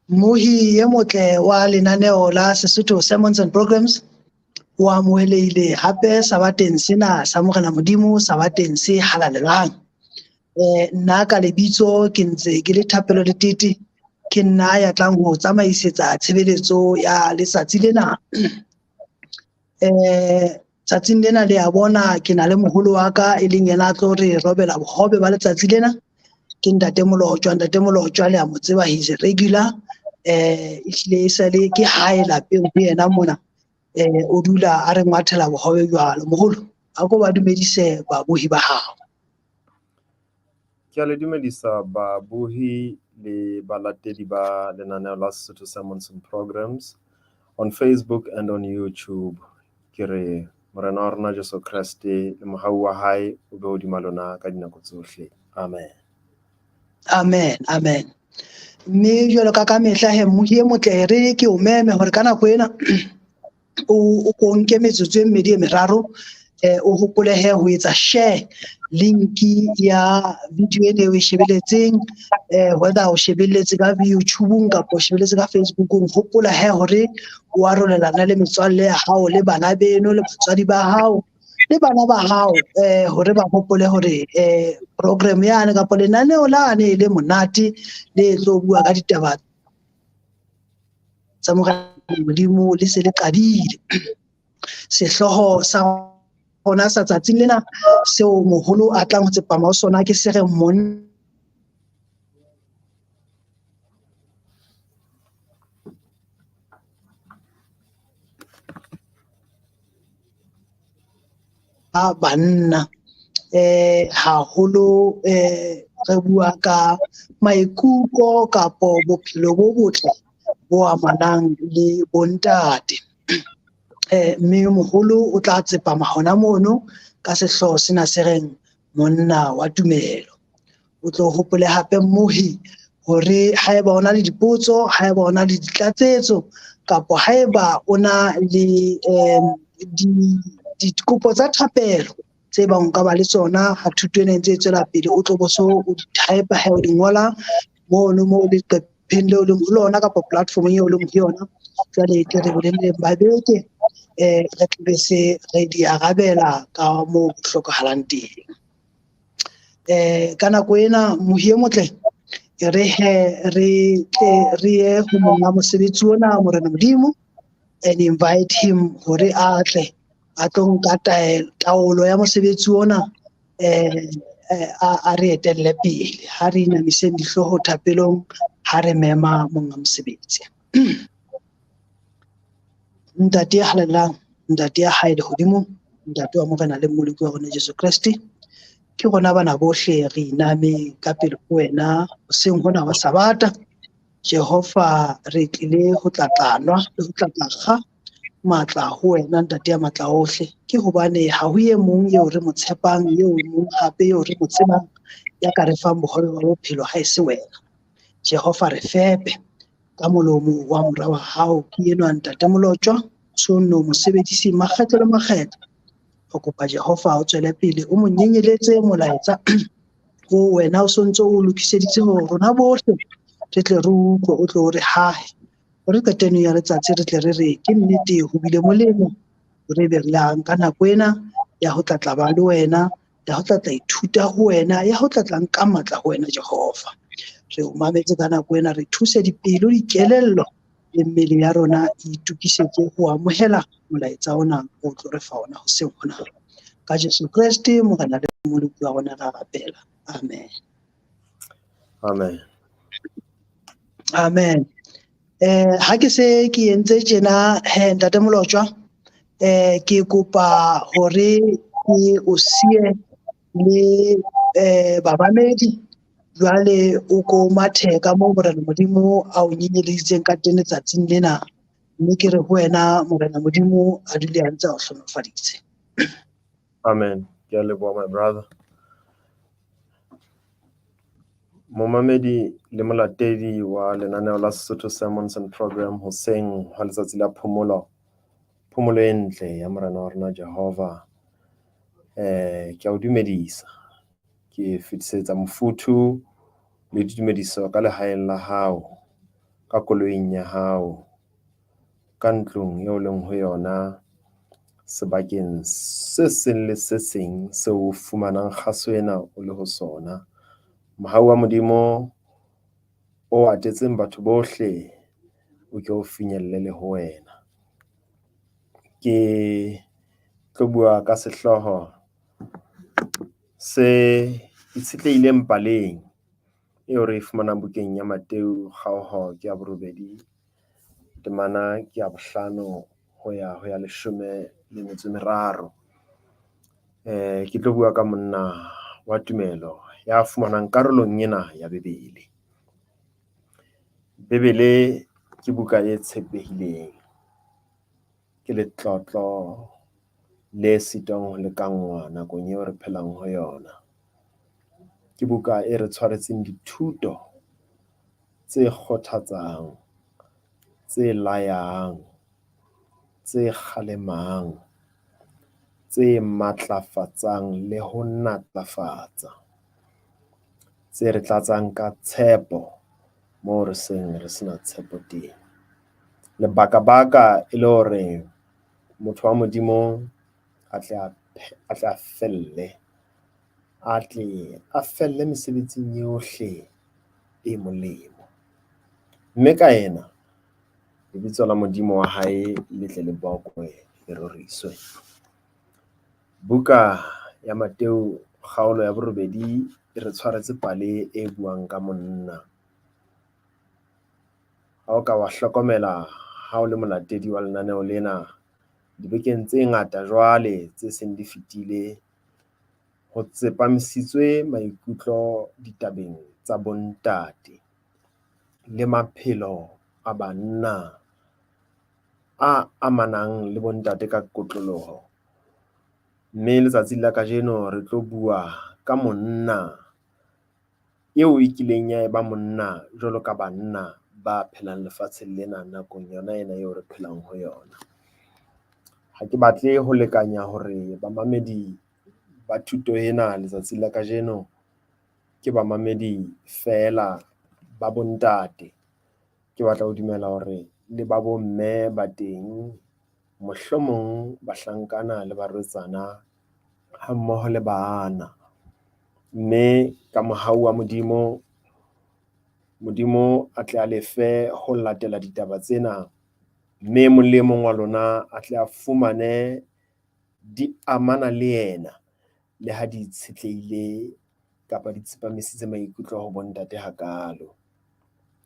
Mohi ye motle wa lenaneo la Sesotho Sermons and Programs wa amohelehile hape sabateng sena sa Morena Modimo sabateng se halalelang. Nna ka lebitso ke ntse ke le Thapelo Letete ke nna ya tlang ho tsamaisetsa tshebeletso ya letsatsi lena. Tsatsing lena le a bona ke na le moholo wa ka e leng yena a tlo re robela bohobe ba letsatsi lena ke Ntate Mlotshwa. Ntate Mlotshwa le a mo tseba, he's a regular. Ehlile e sale ke hae lapeng ho yena mona o dula a re ngwathela bohobe jwalo. Moholo a ko ba dumedise babohi ba hao. Ke a le dumedisa babohi le balatedi ba lenaneo la Sesotho Sermons and Programs on Facebook and on YouTube. Ke re Morena wa rona Jesu Kriste le mohau wa hae o be hodima lona ka dinako tsohle. Amen. Amen, amen. Mme jwalo ka mehla he mohi e motle re ke o meme hore ka nako ena o ko nke metsotso e mmedi e meraro o hopole he ho etsa share linki ya video ene o e shebeletseng, whether o shebelletse ka YouTube kapa o shebelletse ka Facebook, hopola he hore o arolelana le metswalle ya hao le bana beno le batswadi ba hao le bana ba hao hore ba hopole hore program yane kapa lenaneo lane le monate le tlo bua ka ditaba tsa Morena Modimo le se le qadile. Sehloho sa hona sa tsatsing lena seo moholo a tlang ho tsepama ho sona ke se re Monna a banna. Haholo re bua ka maikutlo kapo bophelo bo botle bo amanang le bontate. Mme moholo o tla tsepama hona mono ka sehloho sena se reng Monna wa Tumelo. O tlo hopole hape mohi hore haeba ona le dipotso, haeba ona le ditlatsetso kapo haeba ona le dikopo tsa thapelo tse bang ka ba le tsona ha thuto ena ntse e tswela pele, o tlo boso o di type ha o di ngola mono mo le qepheng leo leng ho lona kapa platformong eo leng ho yona. Jwale ke re boleleng babeke re tlabe se re di arabela ka moo ho hlokahalang teng. Ka nako ena mohi e motle re ye ho monga mosebetsi ona Morena Modimo and invite him hore a tle a tlo nka taolo ya mosebetsi ona a re etelle pele ha re inamiseng dihloho thapelong ha re mema monga mosebetsi. Ntate ya halelang, ntate ya hae lehodimo, ntate wa Morena le Moleki wa rona Jesu Kriste, ke rona bana bohle re iname ka pele ho wena hoseng hona wa Sabata. Jehova re tlile ho tlatlanwa le ho tlatlakga matla ho wena ntate ya matla ohle, ke hobane ha ho ye mong eo re mo tshepang, eo mong hape eo re mo tsebang ya ka re fang bohobe ba bophelo ha e se wena. Jehova re fepe ka molomo wa mora wa hao ke enwa Ntate Mlotshwa, so no mo sebedise makgetlo le makgetlo. Ho kopa Jehova o tswele pele o mo nyenyeletse molaetsa o wena o sontso o lokiseditse ho rona bohle re tle re utlwe o tlo re hae hore qeteno ya letsatsi re tle re re ke nnete ho bile molemo hore be re la nka nako ena ya ho tlatla ba le wena, ya ho tlatla ithuta ho wena, ya ho tlatla nka matla ho wena Jehova. Re o mametse ka nako ena, re thuse dipelo, dikelello le mmele ya rona itukisetse ho amohela molaetsa ona o tlo re fa ona hoseng hona. Ka Jesu Kriste Morena le Moleki wa rona ra rapela. Amen. Amen. Amen. Ha ke se ke entse tjena Ntate Mlotshwa, ke kopa hore ke o siye le babamedi jwale o ko mathe ka moo Morena Modimo a o nyenyeleditseng ka teng letsatsing lena, mme ke re ho wena Morena Modimo a dule a ntse a o hlonolofaditse. Amen. Ke a leboha my brother. Momamedi le molatedi wa lenaneo la Sesotho Sermons and Program hoseng ha letsatsi la phomolo e ntle ya Morena wa rona Jehova. Ke a o dumedisa, ke fetisetsa mofuthu le dumediso ka lehaeng la hao ka koloing ya hao, ka ntlong eo leng ho yona, sebakeng se seng le se seng seo o fumanang kgaso ena o le ho sona. Mohau wa Modimo o atetseng batho bohle o ke o finyelle le ho wena. Ke tlo bua ka sehloho se itshetlehileng paleng eo re e fumanang bukeng ya Mateo, kgaoho ke ya 8, temana ke ya 5 ho ya 13. Ke tlo bua ka monna wa Tumelo ya fumanang karolong ena ya Bebele. Bebele ke buka e tshepehileng, ke letlotlo le sitwang ho lekangwa nakong eo re phelang ho yona. Ke buka e re tshwaretseng dithuto tse kgothatsang, tse layang, tse kgalemang, tse matlafatsang le ho natlafatsa, tse re tlatsang ka tshepo moo re seng re sena tshepo teng. Lebaka e le hore motho wa Modimo a tle a felle mesebetsing yohle e molemo. Mme ka ena, lebitso la Modimo wa hae le tle le bokwe le roriswe. Buka ya Mateo kgaolo ya 8 e re tshwaretse pale e buang ka monna. Ha o ka wa hlokomela ha o le molatedi wa lenaneo lena, dibekeng tse ngata jwale tse seng di fetile, ho tsepamisitswe maikutlo ditabeng tsa bontate le maphelo a banna a amanang le bontate ka kotloloho. Mme letsatsing la kajeno re tlo bua ka monna eo e kileng ya eba monna jwalo ka banna ba phelang lefatsheng lena nakong yona ena eo re phelang ho yona. Ha ke batle ho lekanya hore bamamedi ba thuto ena letsatsing la kajeno ke bamamedi fela ba bontate. Ke batla ho dumela hore le ba bomme ba teng, mohlomong bahlankana le barwetsana ha mmoho le bana. Mme ka mohau wa Modimo a tle a lefe ho latela ditaba tsena, mme mong le mong wa lona a tle a fumane di amana le yena, le ha di itshetlehile kapa di tsepamisitse maikutlo ho bontate hakalo.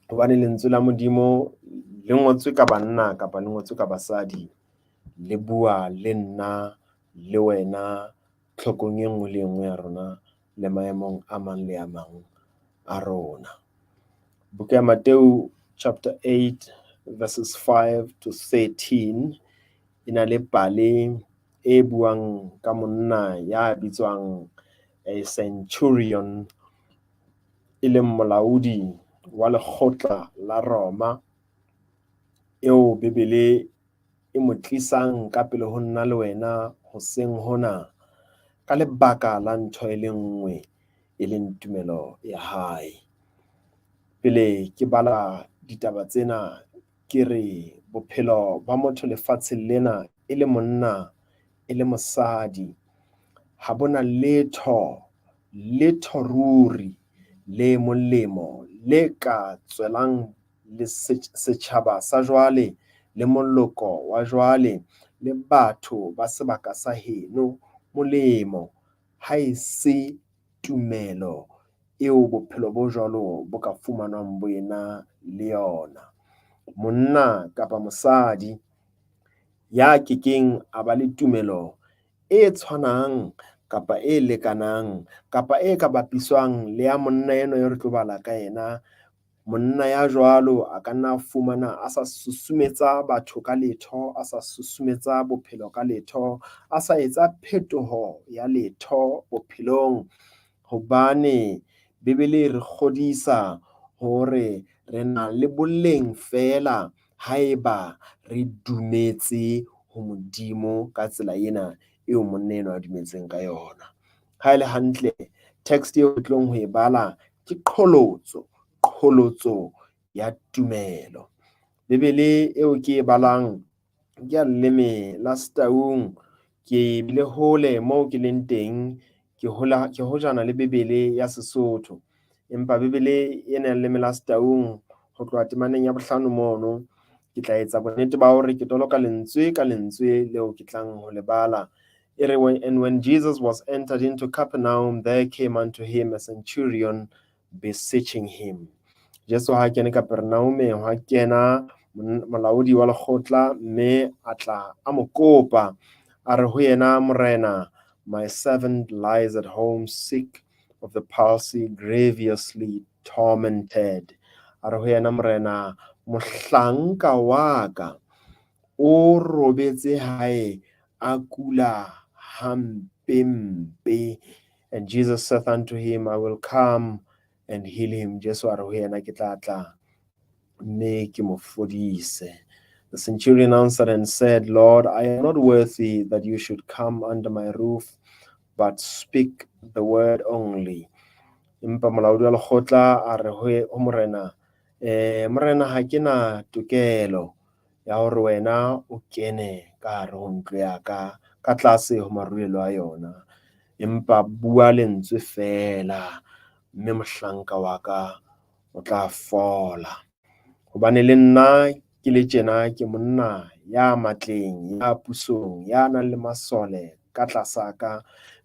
Hobane lentswe la Modimo le ngotswe ka banna kapa le ngotswe ka basadi, le bua le nna le wena tlhokong e nngwe le enngwe ya rona le maemong a mang le a mang a rona. Buka ya Mateo chapter 8 verses 5 to 13 e na le pale e buang ka monna ya bitswang a centurion, e leng molaodi wa lekgotla la Roma, eo Bebele e mo tlisang ka pele ho nna le wena hoseng hona ka lebaka la ntho e le nngwe, e leng tumelo ya hae. Pele ke bala ditaba tsena, ke re bophelo ba motho lefatsheng lena e le monna e le mosadi ha bona letho ruri le molemo le ka tswelang le setjhaba sa jwale, le moloko wa jwale, le batho ba sebaka sa heno molemo, ha e se tumelo eo bophelo bo jwalo bo ka fumanwang bo ena le yona. Monna kapa mosadi ya kekeng a ba le tumelo e tshwanang kapa e lekanang kapa e ka bapiswang le ya monna eno e re tlo bala ka ena, monna ya jwalo a ka nna fumana a sa susumetsa batho ka letho, a sa susumetsa bophelo ka letho, a sa etsa phetoho ya letho bophelong. Hobane Bebele re kgodisa hore re na le boleng fela haeba re dumetse ho Modimo ka tsela ena eo monna eno a dumetseng ka yona. Ha e le hantle, text eo re tlong ho e bala ke qholotso ya tumelo. Bebele eo ke e balang ke a leleme la Setaung, ke bile hole moo ke leng teng, ke hojana le bebele ya Sesotho. Empa bebele ena ya leleme la Setaung ho tloha temaneng ya bohlano mono, ke tla etsa bonnete ba hore ke toloka lentswe ka lentswe leo ke tlang ho le bala. And when Jesus was entered into Capernaum, there came unto him a centurion beseeching him. Jesu ha kene Capernaumeng, ha kena molaodi wa lekgotla, mme a tla a mo kopa, a re ho yena, morena, my servant lies at home sick of the palsy, grievously tormented. A re ho yena, morena, mohlanka wa ka o robetse hae a kula hampempe. And Jesus saith unto him, I will come and heal him. Jesu a re ho yena, ke tla tla mme ke mo fodise. The centurion answered and said, Lord, I am not worthy that you should come under my roof, but speak the word only. Empa molaodi wa lekgotla a re ho morena, morena, ha ke na tokelo ya hore wena o kene ka hare ho ntlo ya ka tlase ho marulelo a yona. Empa bua lentswe fela, mme mohlanka wa ka o tla fola. Hobane le nna ke le tjena, ke monna ya matleng, ya pusong, ya nang le masole ka tlasa ka,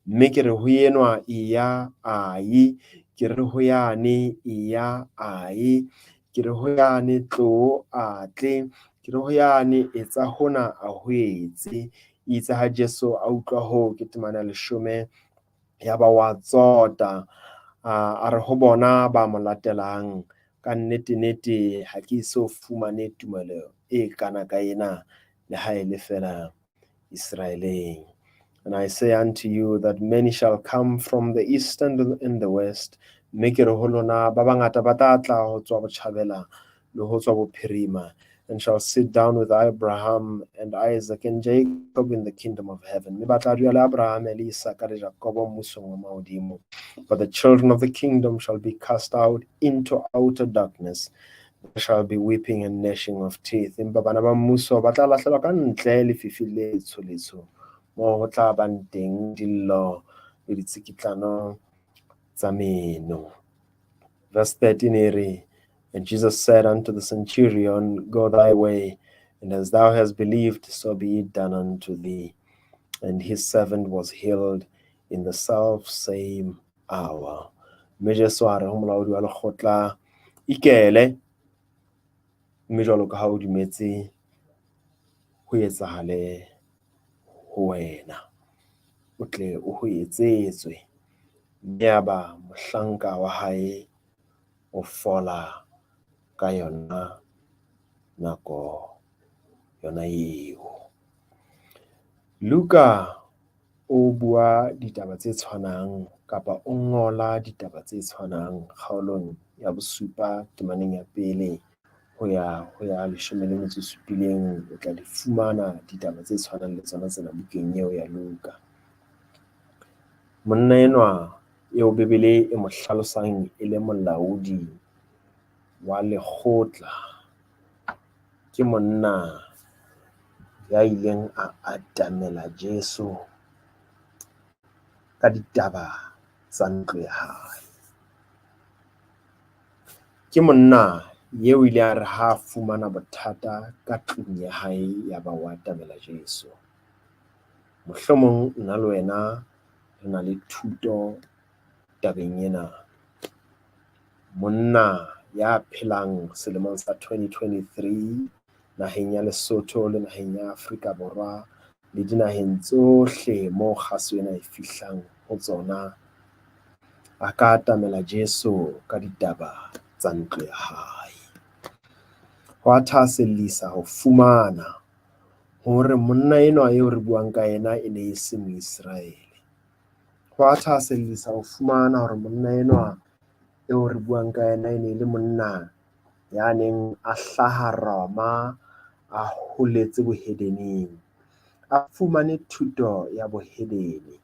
mme ke re ho enwa eya ai, ke re ho yane eya ai, ke re ho yane tlo a tle, ke re ho yane etsa hona a ho etse. Itse ha Jesu a utlwa ho ke temana leshome, ya ba wa tsota, a re ho bona ba mo latelang, ka nnete ha ke so fumane tumelo e kana ka ena le ha e le fela Israeleng. And I say unto you that many shall come from the east and the west, mme ke re ho lona ba bangata ba tla tla ho tswa botjhabela le ho tswa bophirima, and shall sit down with Abraham and Isaac and Jacob in the kingdom of heaven. Mme ba tla dula le Abraham le Isaac le Jacob mmusong wa mahodimo. But the children of the kingdom shall be cast out into outer darkness. There shall be weeping and gnashing of teeth. Empa bana ba mmuso ba tla lahlelwa ka ntle lefifi le tsholetsho, moo ho tla bang teng dillo le ditsikitlano tsa meno. Verse 13 e re, and Jesus said unto the centurion, Go thy way, and as thou hast believed, so be it done unto thee. And his servant was healed in the self same hour. Mme Jesu a re ho molaodi wa lekgotla, ikele, mme jwalo ka ha o dumetse, ho etsahale ho wena, o tle o ho etsetswe. Mme ya ba mohlanka wa hae o fola ka yona nako yona eo. Luka o bua ditaba tse tshwanang, kapa o ngola ditaba tse tshwanang kgaolong ya bosupa temaneng ya pele ho ya 17, o tla di fumana ditaba tse tshwanang le tsona tsena bukeng eo ya Luka. Monna enwa eo bebele e mo hlalosang e le molaodi wa lekgotla, ke monna ya ileng a atamela Jesu ka ditaba tsa ntlo ya hae. Ke monna yeo ile a re ha fumana bothata ka tlung ya hae, ya ba wa atamela Jesu. Mohlomong nna le wena re na le thuto tabeng ena. Monna ya phelang selemong sa 2023 naheng ya Lesotho le naheng ya Afrika Borwa le dinaheng tsohle moo kgaso ena e fihlang ho tsona, a ka atamela Jesu ka ditaba tsa ntlo ya hae. Ho a thahasellisa ho fumana hore monna enwa eo re buang ka ena e ne e se Moisraele. Ho a thahasellisa ho fumana hore monna enwa eo re buang ka ena e ne le monna ya neng a hlaha Roma, a holetse bohedeneng, a fumane thuto ya bohedene,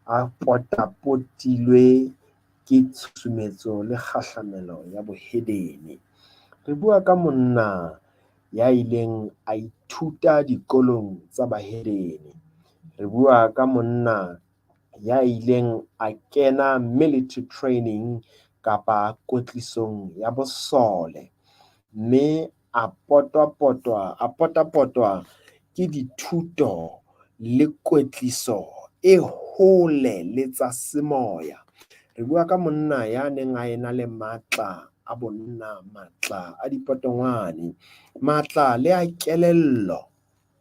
a potapotilwe ke tshusumetso le kgahlamelo ya bohedene, Re bua ka monna ya ileng a ithuta dikolong tsa bahedeni. Re bua ka monna ya ileng a kena military training kapa kwetlisong ya bosole, mme a potapotwa ke dithuto le kwetliso e hole le tsa semoya. Re bua ka monna ya neng a ena le matla a bonna, matla a dipotongwane, matla le a kelello.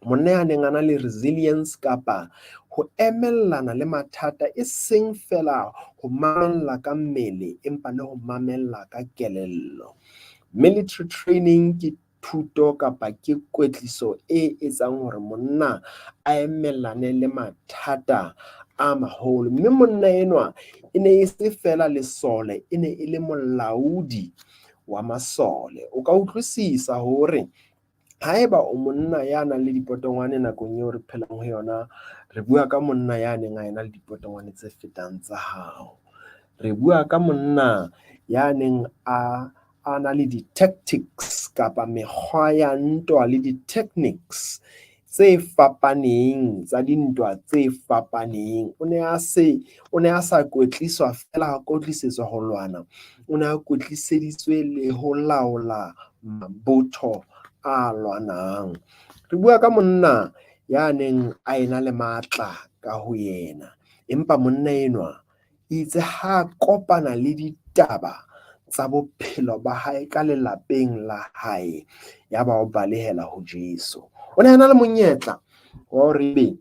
Monna ya neng a na le resilience kapa ho emellana le mathata, e seng fela ho mamella ka mmele empa le ho mamella ka kelello. Military training ke thuto kapa ke kwetliso e etsang hore monna a emellane le mathata a maholo. Mme monna enwa e ne e se fela lesole, e ne e le molaodi wa masole. O ka utlwisisa hore haeba o monna ya nang le dipotongwane nakong eo re phelang ho yona, re bua ka monna ya neng a ena le dipotongwane tse fetang tsa hao. Re bua ka monna ya neng a na le di-tactics kapa mekgwa ya ntwa le di-techniques tse fapaneng tsa dintwa tse fapaneng. O ne a sa kwetliswa fela ha kwetlisetswa ho lwana, o ne a kwetliseditswe le ho laola mabotho a lwanang. Re bua ka monna ya neng a ena le matla ka ho yena, empa monna enwa itse ha kopana le ditaba tsa bophelo ba hae ka lelapeng la hae, ya ba o balehela ho Jesu. O ne a na le monyetla wa hore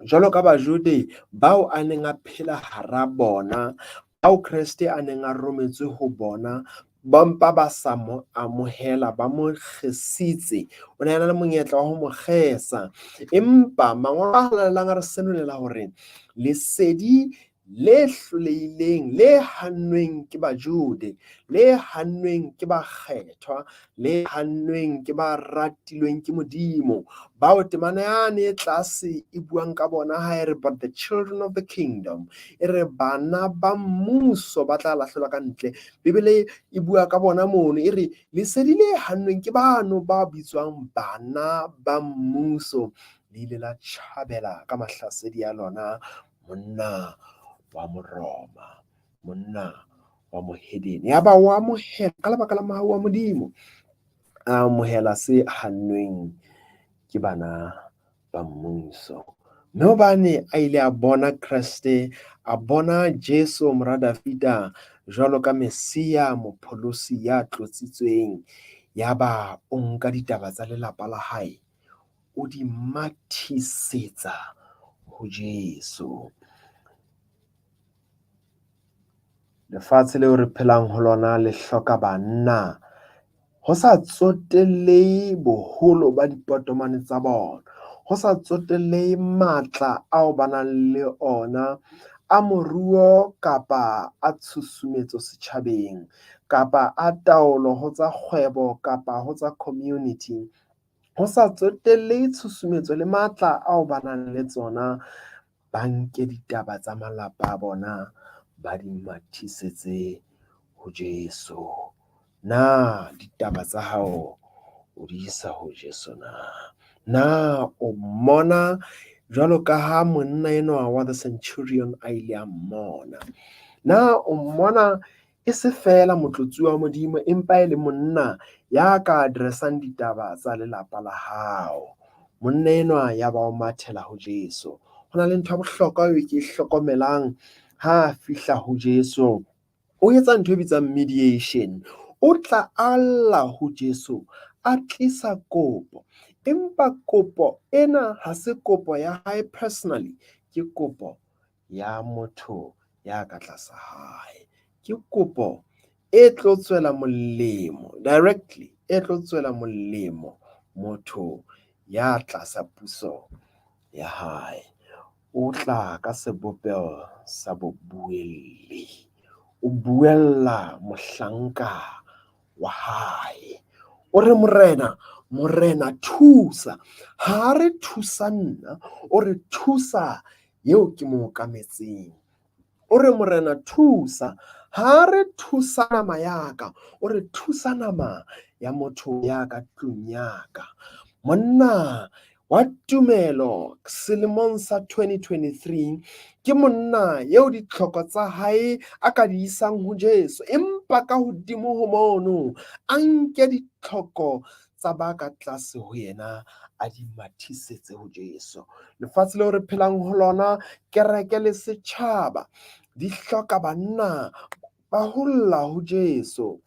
jwalo ka Bajude bao a neng a phela hara bona, bao Kreste a neng a rometswe ho bona, ba mpa ba sa mo amohela, ba mo kgesitse. O ne a na le monyetla wa ho mo kgesa, empa mangolo a halelang a re senolela hore lesedi le hlolehileng, le hannweng ke Bajude, le hannweng ke bakgethwa, le hannweng ke ba ratilweng ke Modimo, bao temana yane e tlase e buang ka bona ha e re but the children of the kingdom, e re bana ba mmuso ba tla lahlelwa ka ntle. Bebele e bua ka bona mono, e re lesedi le hannweng ke bano ba bitswang bana ba mmuso le ile la tjhabela ka mahlasedi a lona monna wa Moroma, monna wa mohedeni. Ya ba wa amohela ka lebaka la mahau a Modimo, a amohela se hannweng ke bana ba mmuso. Mme hobane a ile a bona Kreste, a bona Jesu mora Davida jwalo ka Mesia, mopholosi ya tlotsitsweng, ya ba o nka ditaba tsa lelapa la hae, o di mathisetsa ho Jesu. Lefatshe leo re phelang ho lona le hloka banna, ho sa tsotellehe boholo ba dipotomane tsa bona, ho sa tsotellehe matla ao ba nang le ona a moruo kapa a tshusumetso setjhabeng, kapa a taolo ho tsa kgwebo kapa ho tsa community, ho sa tsotellehe tshusumetso le matla ao ba nang le tsona, ba nke ditaba tsa malapa a bona ba di mathisetse ho Jesu. Na ditaba tsa hao o di isa ho Jesu na? Na o mmona jwalo ka ha monna enwa wa the centurion a ile a mmona? Na o mmona e se fela motlotsi wa Modimo, empa e le monna ya ka addressang ditaba tsa lelapa la hao? Monna enwa ya ba o mathela ho Jesu. Ho na le ntho ya bohlokwa eo ke e hlokomelang ha fihla ho Jesu. O etsa ntho e bitsang mediation. O tla alla ho Jesu, a tlisa kopo, empa kopo ena ha se kopo ya hae personally, ke kopo ya motho ya ka tlasa hae. Ke kopo e tlo tswela molemo directly, e tlo tswela molemo motho ya tlasa puso ya hae. O tla ka sebopeho sa bobuelli, o buella mohlanka wa hae. O re morena thusa, ha re thusa nna, o re thusa eo ke mo okametseng. O re morena thusa, ha re thusa nama yaka o re thusa nama ya motho ya ka tlung yaka. Monna wa Tumelo selemong sa 2023 ke monna yeo ditlhoko tsa hae a ka di isang ho Jesu, empa ka hodimo ho mono a nke ditlhoko tsa ba ka tlase ho yena a di mathisetse ho Jesu. Lefatshe leo re phelang ho lona, kereke le setjhaba di hloka banna ba holla ho Jesu,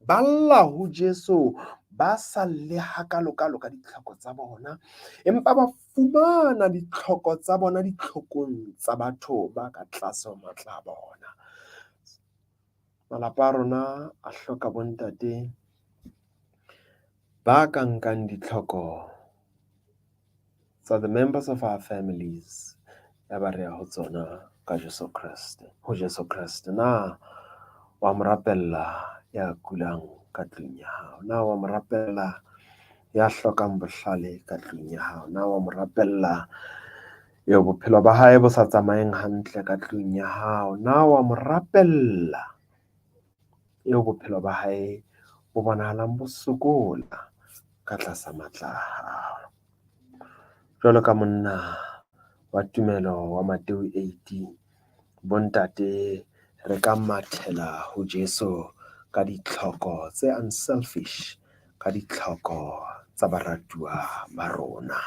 ba lla ho Jesu, ba sa le hakalo-kalo ka ditlhoko tsa bona, empa ba fumana ditlhoko tsa bona ditlhokong tsa batho ba ka tlase ho matla a bona. Malapa a rona a hloka bontate ba ka nkang ditlhoko tsa the members of our families, ya ba re ya ho tsona ka Jesu Kriste. Ho Jesu Kriste, na wa mo rapella ya kulang ka tlung ya hao? Na wa mo rapella ya hlokang bohlale ka tlung ya hao? Na wa mo rapella eo bophelo ba hae bo sa tsamaeng hantle ka tlung ya hao? Na wa mo rapella eo bophelo ba hae bo bonahalang bo sokola ka tlasa matla a hao? Jwalo ka monna wa Tumelo wa Mateo 18, bontate re ka mathela ho Jesu ka ditlhoko tse unselfish, ka ditlhoko tsa baratuwa ba rona.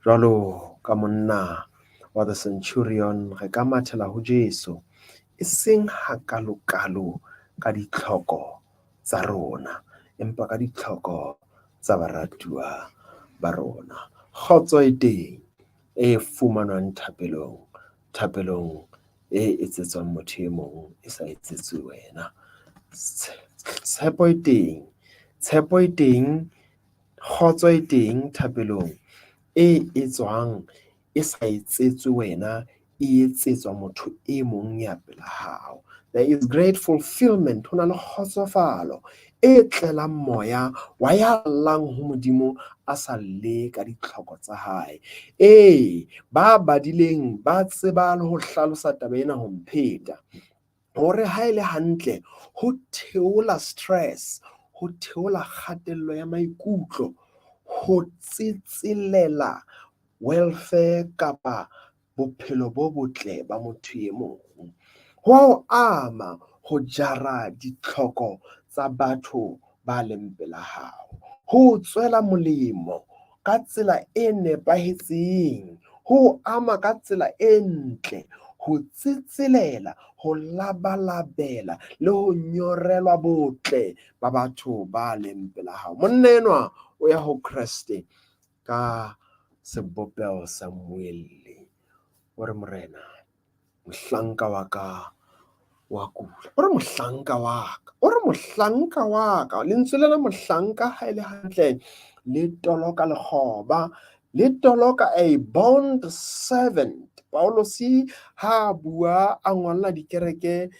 Jwalo ka monna wa the centurion re ka mathela ho Jesu, e seng hakalo-kalo ka ditlhoko tsa rona, empa ka ditlhoko tsa baratuwa ba rona. Kgotso e teng e fumanwang thapelong e etsetswang motho e mong e sa etsetswe wena. Tshepo e teng, kgotso e teng thapelong e etswang e sa etsetswe wena, e etsetswa motho e mong ya pela hao. There is great fulfillment, ho na le kgotsofalo e tlelang moya wa ya llang ho Modimo a sa lle ka ditlhoko tsa hae. Ba badileng ba tseba le ho hlalosa taba ena ho mpheta, hore ha e le hantle ho theola stress, ho theola kgatello ya maikutlo, ho tsitsilela welfare kapa bophelo bo botle ba motho e mong, ho ama ho jara ditlhoko tsa batho ba leng pela hao, ho tswela molemo ka tsela e nepahetseng, ho ama ka tsela e ntle, ho tsitsilela, ho labalabela le ho nyorelwa botle ba batho ba leng pela hao. Monna enwa o ya ho Kriste ka sebopeho sa moelli, o re morena, mohlanka wa ka wa kula, o re mohlanka wa ka, o re mohlanka wa ka. Lentswe lena mohlanka ha e le hantle le toloka lekgoba, le toloka a bond servant. Paulos ha bua a ngolla dikereke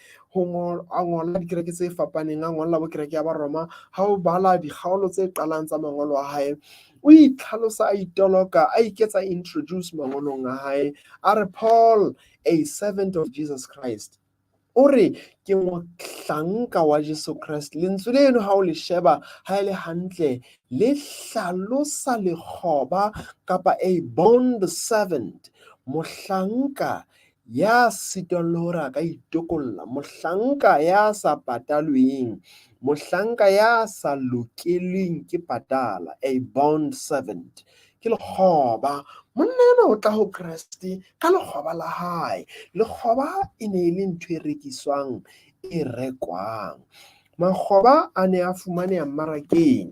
tse fapaneng, a ngolla bo kereke ya Baroma, ha o bala dikgaolo tse qalang tsa mangolo a hae, o itlhalosa a itoloka, a iketsa introduce mangolong a hae, a re Paul, a servant of Jesus Christ, o re ke mohlanka wa Jesu Kriste. Lentswe leno ha o le sheba ha e le hantle le hlalosa lekgoba kapa a bond servant, mohlanka ya sitwang le hore a ka itokolla, mohlanka ya sa patalweng, mohlanka ya sa lokelweng ke patala, a bond servant, ke lekgoba. Monna enwa o tla ho Kriste ka lekgoba la hae. Lekgoba e ne e le ntho e rekiswang, e rekwang. Makgoba a ne a fumaneha mmarakeng.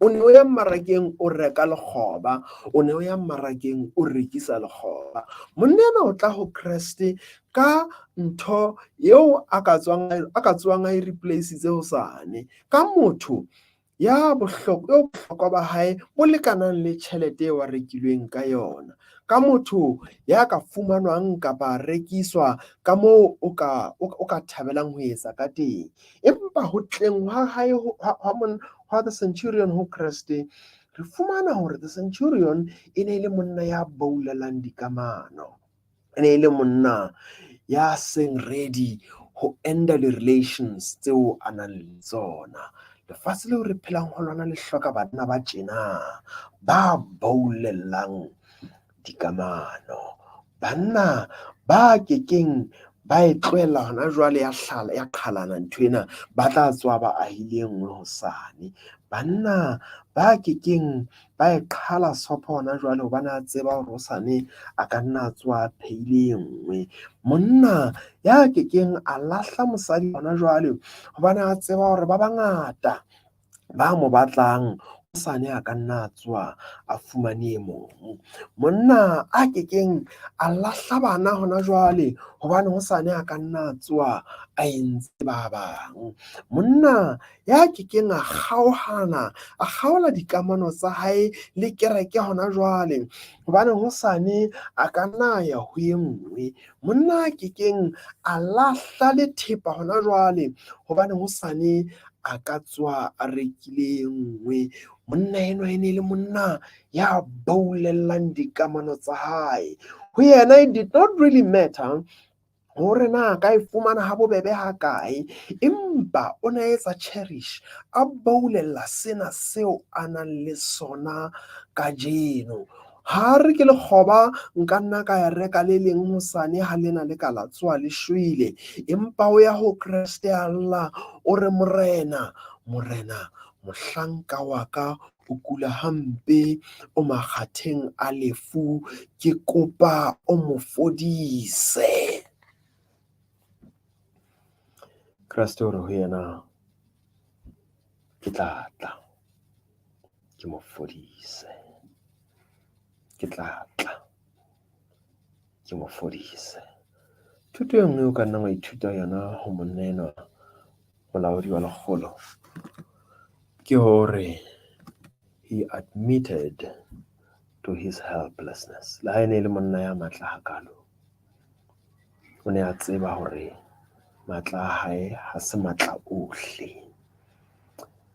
O ne o ya mmarakeng o reka lekgoba, o ne o ya mmarakeng o rekisa lekgoba. Monna enwa o tla ho Kriste ka ntho eo a ka tswang a e replace-itse hosane, ka motho ya bohlokwa ba hae bo lekanang le tjhelete eo a rekilweng ka yona, ka motho ya ka fumanwang kapa rekiswa ka moo o ka thabelang ho etsa ka teng. Empa ho tleng ha hae ha the centurion ho Kriste, re fumana hore the centurion e ne le monna ya boulelang dikamano, e ne le monna ya seng ready ho enda di-relations tseo a nang le tsona. Lefatshe leo re phelang ho lona le hloka banna ba tjena ba boulellang dikamano, banna ba kekeng ba e tlohela hona jwale ya qhalana nthwena, ba tla tswa ba ahile nngwe hosane. Banna ba kekeng ba e qhala sopo hona jwale hobane a tseba hore hosane a ka nna tswa phehile nngwe. Monna ya kekeng a lahla mosadi hona jwale hobane a tseba hore ba bangata ba mo batlang hosane a ka nna tswa a fumane e mong. Monna a kekeng a lahla bana hona jwale hobane hosane a ka nna tswa a entse ba bang. Monna ya kekeng a kgaola dikamano tsa hae le kereke hona jwale hobane hosane a ka nna ya ho e nngwe. Monna a kekeng a lahla lethepa hona jwale hobane hosane a ka tswa a rekile nngwe. Monna enwa e ne le monna ya boulellang dikamano tsa hae. Ho yena it did not really matter hore na ka e fumana ha bobebe ha kae, empa o na etsa cherish, a boulella sena seo a nang le sona kajeno. Ha re ke lekgoba nka nna ka ya reka le leng hosane ha lena le ka la tsoa le shwele, empa o ya ho Kreste Allah o re morena mohlanka wa ka o kula hampe, o makgatheng a lefu, ke kopa o mo fodise. Kreste o re ho yena ke tla tla ke mo fodise, ke tla tla ke mo fodise. Thuto e nngwe o ka nna wa ithuta yona ho monna enwa molaodi wa lekgolo ke hore he admitted to his helplessness. Le ha e ne le monna ya matla hakalo, o ne a tseba hore matla a hae ha se matla ohle.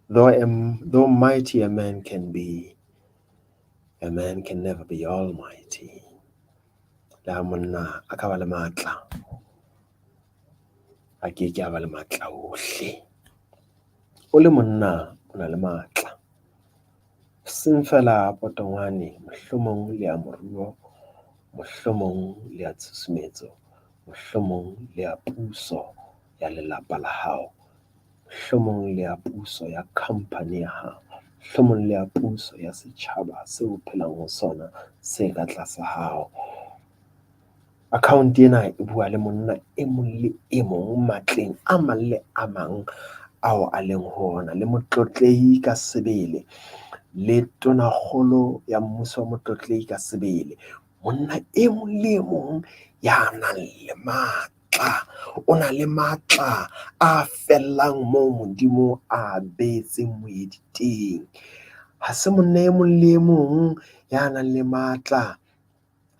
Though mighty a man can be, a man can never be almighty. Le ha monna a ka ba le matla, a ke ke a ba le matla ohle. O le monna o na le matla, seng fela potongwane, mohlomong le a moruo, mohlomong le a tshusumetso, mohlomong le a puso ya lelapa la hao, mohlomong le a puso ya company ya hao, mohlomong le a puso ya setjhaba seo phelang ho sona se ka tlasa hao. Account ena e bua le monna e mong le e mong matleng a mang le a mang ao a leng hona, le motlotlehi ka sebele, le tonakgolo ya mmuso wa motlotlehi ka sebele. Monna e mong le e mong ya nang le matla, o na le matla a fellang moo Modimo a beetseng moedi teng. Ha se monna e mong le e mong ya nang le matla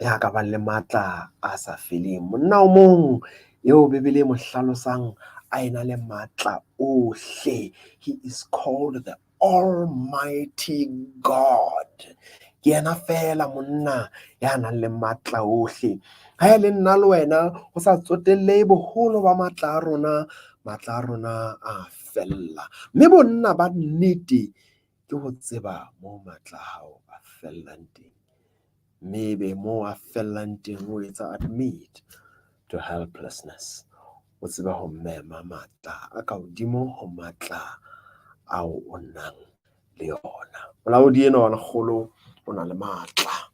ya ka bang le matla a sa feleng. Monna o mong eo Bebele mo hlalosang a ena le matla ohle. He is called the Almighty God. Ke yena fela monna ya nang le matla ohle. Ha e le nna le wena ho sa tsotelle boholo ba matla a rona a fella. Mme bonna ba nnete ke ho tseba moo matla a hao a fellang teng. Maybe moo a fellang teng o etsa admit to helplessness. O tseba ho mema matla a ka hodimo ho matla ao o nang le yona. Molaodi enwa wa lekgolo o na le matla.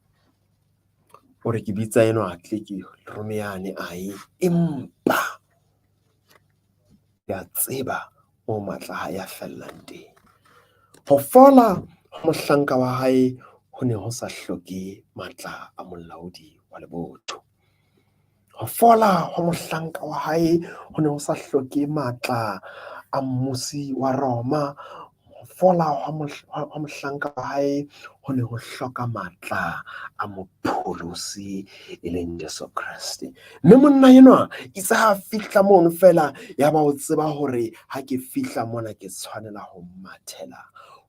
O re ke bitsa enwa tle ke romeyane ae, empa ya tseba moo matla a hae a fellang teng. Ho fola ho mohlanka wa hae ho ne ho sa hloke matla a molaodi wa lebotho. Ho fola ho mohlanka wa hae ho ne ho sa hloke matla a mmusi wa Roma. Ho fola ha mohlanka wa hae ho ne ho hloka matla a mopholosi e leng Jesu Kriste. Mme monna enwa itse ha fihla mono fela ya ba o tseba hore ha ke fihla mona ke tshwanela ho mathela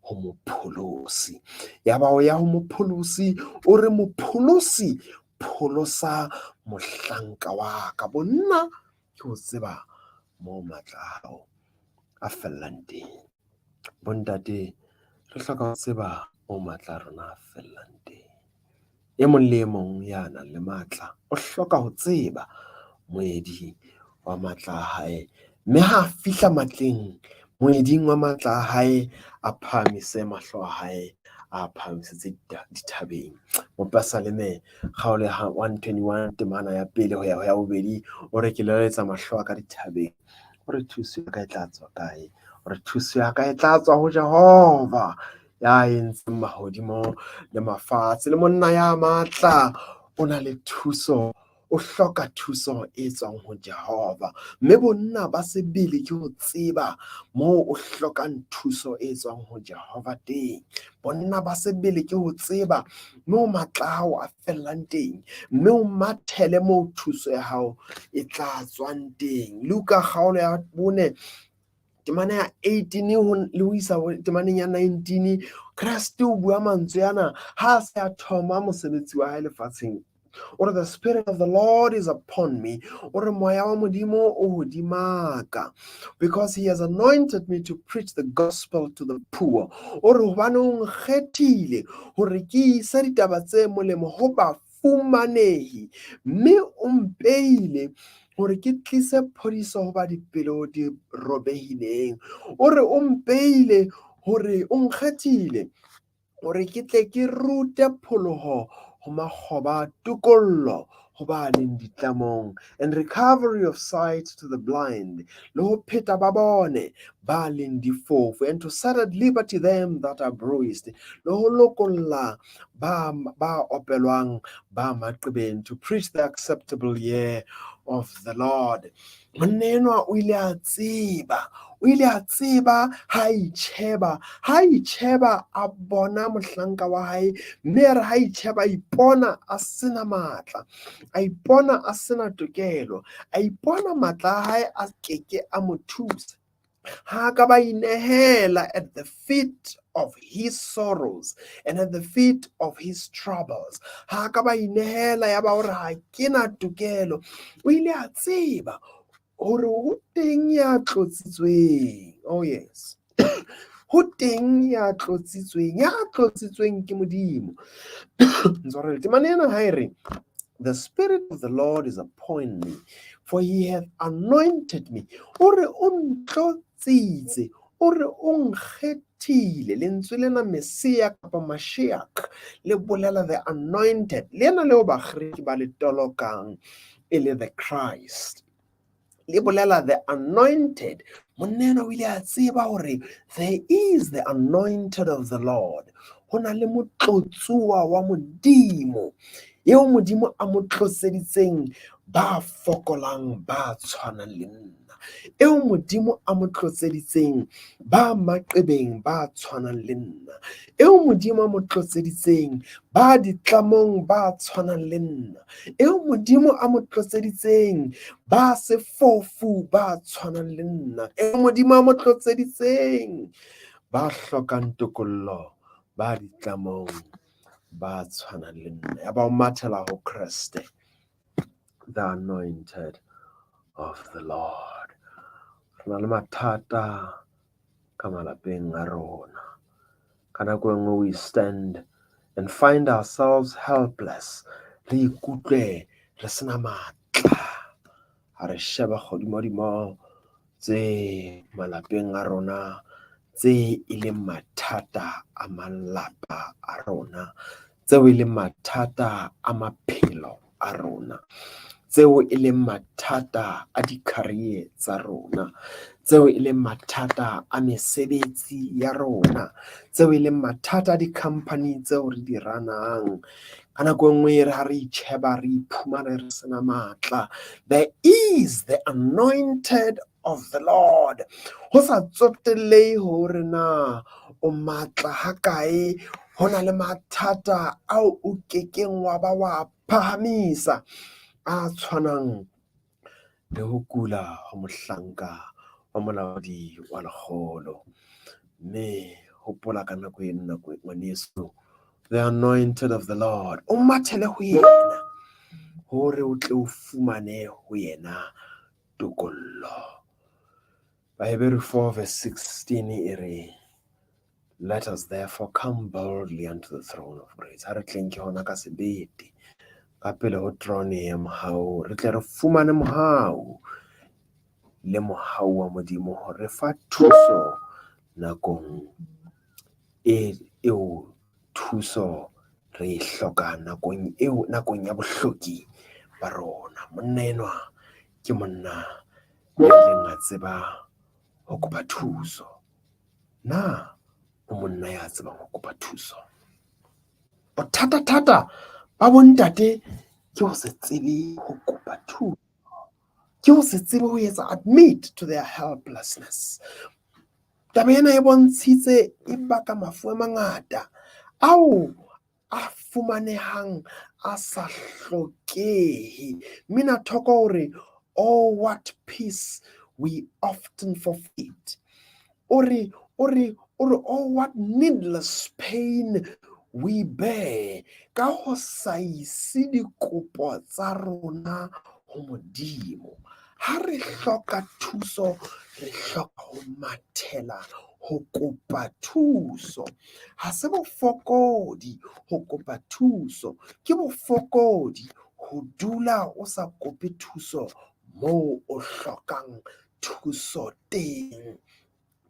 ho mopholosi. Ya ba o ya ho mopholosi, o re mopholosi pholosa mohlanka wa ka. Bonna ke ho tseba mo matla a hao a fellang teng. Bontate, re hloka ho tseba mo matla a rona a fellang teng. E mong le e mong ya nang le matla o hloka ho tseba moedi wa matla a hae, mme ha a fihla matleng, moeding wa matla a hae a phahamise mahlo a hae, a phahamisetse dithabeng. Mopasaleme kgaolo ya 121 temana ya pele ho ya ho ya bobedi o re ke leletsa mahlo a ka dithabeng. O re thuso ya ka e tla tswa kae? O re thuso ya ka e tla tswa ho Jehova ya entseng mahodimo le mafatshe. Le monna ya matla o na le thuso, o hloka thuso e tswang ho Jehova. Mme bonna ba sebele ke ho tseba moo o hlokang thuso e tswang ho Jehova teng. Bonna ba sebele ke ho tseba moo matla a hao a fellang teng, mme o mathele moo thuso ya hao e tla tswang teng. Luka kgaolo ya 4 temana ya 18 le ho isa temaneng ya 19, Kriste o bua mantswe ana ha se a thoma mosebetsi wa hae lefatsheng. Or the Spirit of the Lord is upon me, or moya wa Modimo o hodimaka, because he has anointed me to preach the gospel to the poor. Or hobane o nkgethile hore ke ise ditaba tse molemo ho bafumanehi, mme o mpeile hore ke tlise phodiso ho ba dipelo di robehileng. Ore o mpeile hore o nkgethile hore ke tle ke rute pholoho ho makgoba, tokollo ho ba leng ditlamong, and recovery of sight to the blind, le ho pheta ba bone ba leng difofu, and to set at liberty them that are bruised, le ho lokolla ba opelwang ba maqebeng, to preach the acceptable year of the Lord. Monenwa o ile a tseba ha itjheba a bona mohlanka wa hae, mme re ha itjheba a ipona a sena matla, a ipona a sena tokelo, a ipona matla a hae a keke a mo thusa. Ha ka ba inehela at the feet of his sorrows and at the feet of his troubles. Ha ka ba inehela ya ba hore ha ke na tokelo. O ile a tseba hore ho teng ya tlotsitsweng. Oh yes. Ho teng ya tlotsitsweng ke Modimo. Ntswarele temane ena ha e re, the Spirit of the Lord is upon me, for he hath anointed me. Ore o ntlotsitse, ore o nkgethile. Lentswe lena Messiah kapa Mashiach le bolela the anointed, lena leo bakgreki ba le tolokang e le the Christ. Le bolela the anointed. Monena o ile a tseba hore there is the anointed of the Lord. Ho na le motlotsuwa wa Modimo, eo Modimo a mo tloseditseng ba fokolang ba tshwanang le nna, eo Modimo a mo tloseditseng ba maqebeng ba tshwanang le nna, eo Modimo a mo tloseditseng ba ditlamong ba tshwanang le nna, eo Modimo a mo tloseditseng ba sefofu ba tshwanang le nna, eo Modimo a mo tloseditseng ba hlokang tokollo ba ditlamong ba tshwanang le nna. Ya ba o mathela ho Kriste, the anointed of the Lord. Re na le mathata ka malapeng a rona. Ka nako e nngwe we stand and find ourselves helpless. Re ikutlwe re sena matla. Ha re sheba godimo tse malapeng a rona, tse e leng mathata a malapa a rona, tseo e leng mathata a maphelo a rona, tseo e leng mathata a di-career tsa rona, tseo e leng mathata a mesebetsi ya rona, tseo e leng mathata a di-company tseo re di ranang. Ka nako nngwe re ha re itjheba re iphumane re sena matla. There is the anointed of the Lord. Ho sa tsotellehe hore na o matla ha kae, ho na le mathata ao o kekeng wa ba wa phahamisa, a tshwanang le ho kula ho mohlanka wa molaodi wa lekgolo. Mme hopola ka nako e ngwaneso, the anointed of the Lord, o mathele ho yena hore o tle o fumane ho yena tokollo. Hebrews 4 verse 16 e re, let us therefore come boldly unto the throne of grace. Ha re tleng ke hona ka sebete ka pele ho throne ya mohau, re tle re fumane mohau le mohau wa Modimo ho re fa thuso nakong eo thuso re hloka nakong ya bohloki ba rona. Monna enwa ke monna ya ileng a tseba ho kopa thuso. Na o monna ya tsebang ho kopa thuso? Bothata ba bontate ke ho se tsebe ho kopa thuso, ke ho se tsebe ho etsa admit to their helplessness. Taba ena e bontshitse e baka mafu a mangata ao a fumanehang a sa hlokehe. Mina thoko hore, oh what peace we often forfeit. Ore, oh what needless pain we bear. Ka ho sa ise dikopo tsa rona ho Modimo. Ha re hloka thuso, re hloka ho mathela ho kopa thuso. Ha se bofokodi ho kopa thuso, ke bofokodi ho dula o sa kope thuso moo o hlokang thuso teng.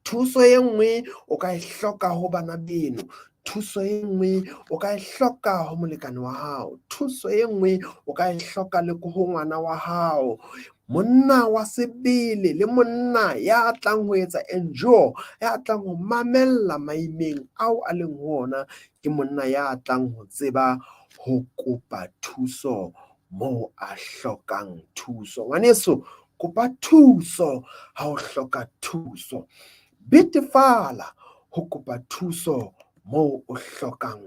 Thuso e nngwe o ka e hloka ho bana beno, thuso e nngwe o ka e hloka ho molekane wa hao, thuso e nngwe o ka e hloka le ho ngwana wa hao. Monna wa sebele le monna ya tlang ho etsa endure, ya tlang ho mamella maimeng ao a leng ho ona, ke monna ya tlang ho tseba ho kopa thuso moo a hlokang thuso. Ngwaneso, kopa thuso ha o hloka thuso. Betefala ho kopa thuso moo o hlokang